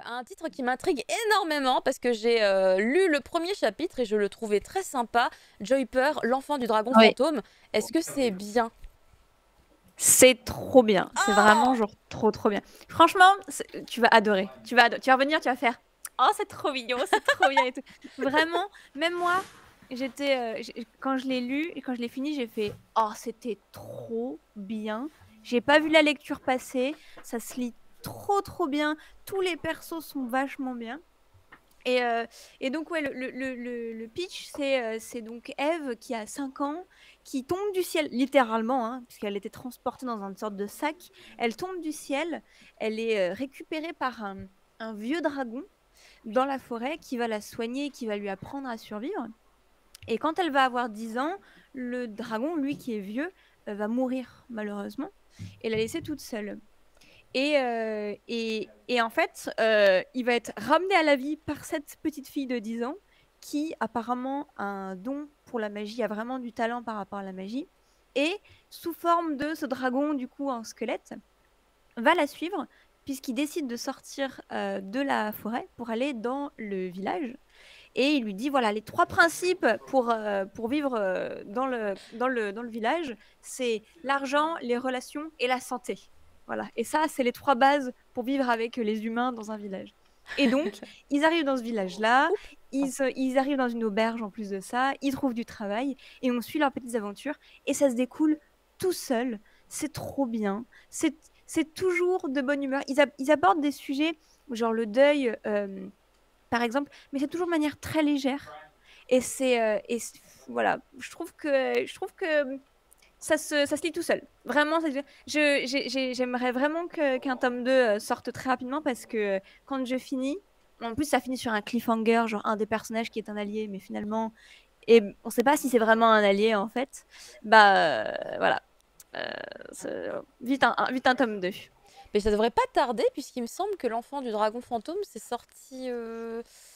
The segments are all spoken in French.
un titre qui m'intrigue énormément parce que j'ai lu le premier chapitre et je le trouvais très sympa. Joyper, l'enfant du dragon Oui, fantôme. Est-ce que c'est bien? c'est trop bien. C'est vraiment genre trop bien. Franchement, tu vas adorer. Tu vas revenir, tu vas faire oh, c'est trop mignon, c'est trop bien et tout. Vraiment, même moi, quand je l'ai lu et quand je l'ai fini, j'ai fait oh, c'était trop bien. J'ai pas vu la lecture passer. Ça se lit trop bien. Tous les persos sont vachement bien. Et donc, ouais, le pitch, c'est donc Eve qui a 5 ans, qui tombe du ciel, littéralement, hein, puisqu'elle était transportée dans une sorte de sac. Elle tombe du ciel, elle est récupérée par un vieux dragon dans la forêt qui va la soigner, qui va lui apprendre à survivre. Et quand elle va avoir 10 ans, le dragon, lui qui est vieux, va mourir, malheureusement, et la laisser toute seule. Et en fait, il va être ramené à la vie par cette petite fille de 10 ans qui apparemment a un don pour la magie, a vraiment du talent par rapport à la magie. Et sous forme de ce dragon, du coup, en squelette, va la suivre puisqu'il décide de sortir de la forêt pour aller dans le village. Et il lui dit, voilà, les 3 principes pour vivre dans le village, c'est l'argent, les relations et la santé. Voilà. Et ça, c'est les 3 bases pour vivre avec les humains dans un village. Et donc, ils arrivent dans ce village-là, ils arrivent dans une auberge en plus de ça, ils trouvent du travail, et on suit leurs petites aventures, et ça se découle tout seul. C'est trop bien. C'est toujours de bonne humeur. Ils abordent des sujets, genre le deuil, par exemple, mais c'est toujours de manière très légère. Voilà, je trouve que ça se lit tout seul. Vraiment, j'aimerais vraiment qu'un tome 2 sorte très rapidement parce que quand je finis, en plus ça finit sur un cliffhanger, genre un des personnages qui est un allié, mais finalement, et on sait pas si c'est vraiment un allié en fait. Bah voilà. Vite un tome 2. Mais ça devrait pas tarder puisqu'il me semble que l'enfant du dragon fantôme c'est sorti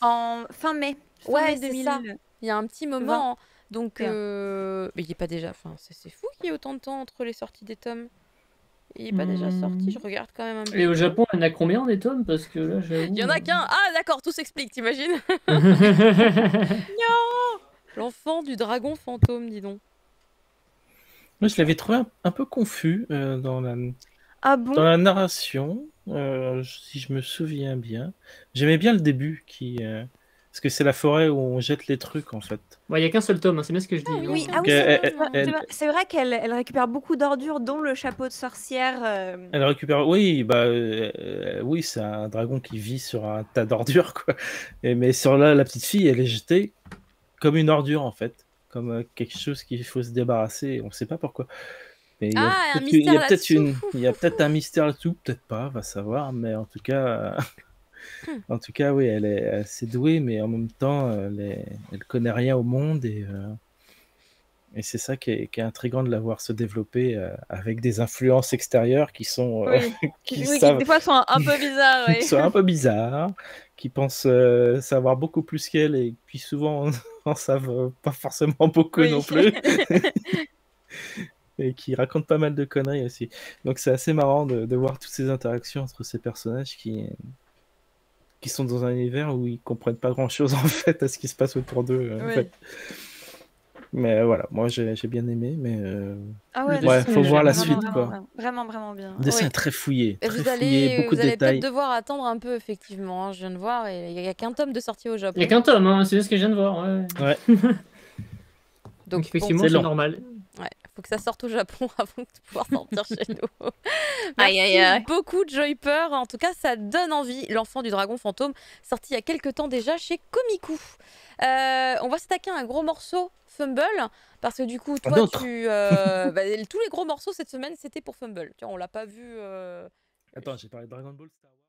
En fin mai. Fin ouais, mai c'est ça. 2020. Il y a un petit moment, hein. Donc mais il est pas déjà, enfin c'est fou qu'il y ait autant de temps entre les sorties des tomes. Il est pas déjà sorti, je regarde quand même un Et au petit peu. Japon, il y en a combien des tomes? Parce que là, j'avoue. Il y en a qu'un. Ah d'accord, tout s'explique, t'imagines? Non. L'enfant du dragon fantôme, dis donc. Moi, je l'avais trouvé un peu confus Ah dans bon? la narration, si je me souviens bien. J'aimais bien le début, parce que c'est la forêt où on jette les trucs, en fait. Il n'y a qu'un seul tome, hein, c'est bien ce que je dis. oui, Oui, ah oui, c'est vrai qu'elle récupère beaucoup d'ordures, dont le chapeau de sorcière. Elle récupère. Oui, oui, c'est un dragon qui vit sur un tas d'ordures, quoi. Mais sur la petite fille, elle est jetée comme une ordure, en fait, comme quelque chose qu'il faut se débarrasser. On ne sait pas pourquoi. Mais il y a un peut-être mystère là-dessous. il y a peut-être un mystère là-dessous, peut-être pas, va savoir. Mais en tout cas, oui, elle est assez douée, mais en même temps, elle connaît rien au monde et c'est ça qui est intriguant de la voir se développer avec des influences extérieures qui sont qui des fois sont un peu bizarres. qui sont un peu bizarres, qui pensent savoir beaucoup plus qu'elle et qui souvent en savent pas forcément beaucoup non plus. Et qui racontent pas mal de conneries aussi. Donc c'est assez marrant de voir toutes ces interactions entre ces personnages qui sont dans un univers où ils comprennent pas grand-chose en fait à ce qui se passe autour d'eux. En fait. Mais voilà, moi j'ai bien aimé, mais faut voir la suite quoi. Vraiment bien. Le dessin est très fouillé, Et beaucoup vous de allez détails. peut-être devoir attendre un peu effectivement, hein. Je viens de voir, et il y a qu'un tome de sortie au Japon. Il n'y a qu'un tome, hein, c'est ce que je viens de voir. Ouais. Donc effectivement, c'est normal. Ouais, faut que ça sorte au Japon avant de pouvoir sortir chez nous. Merci beaucoup Joyper. En tout cas, ça donne envie. L'enfant du dragon fantôme, sorti il y a quelques temps déjà chez Komiku. On va s'attaquer à un gros morceau, Fumble, parce que du coup, toi, tous les gros morceaux cette semaine, c'était pour Fumble. Tu vois, on l'a pas vu. Attends, j'ai parlé de Dragon Ball Star Wars.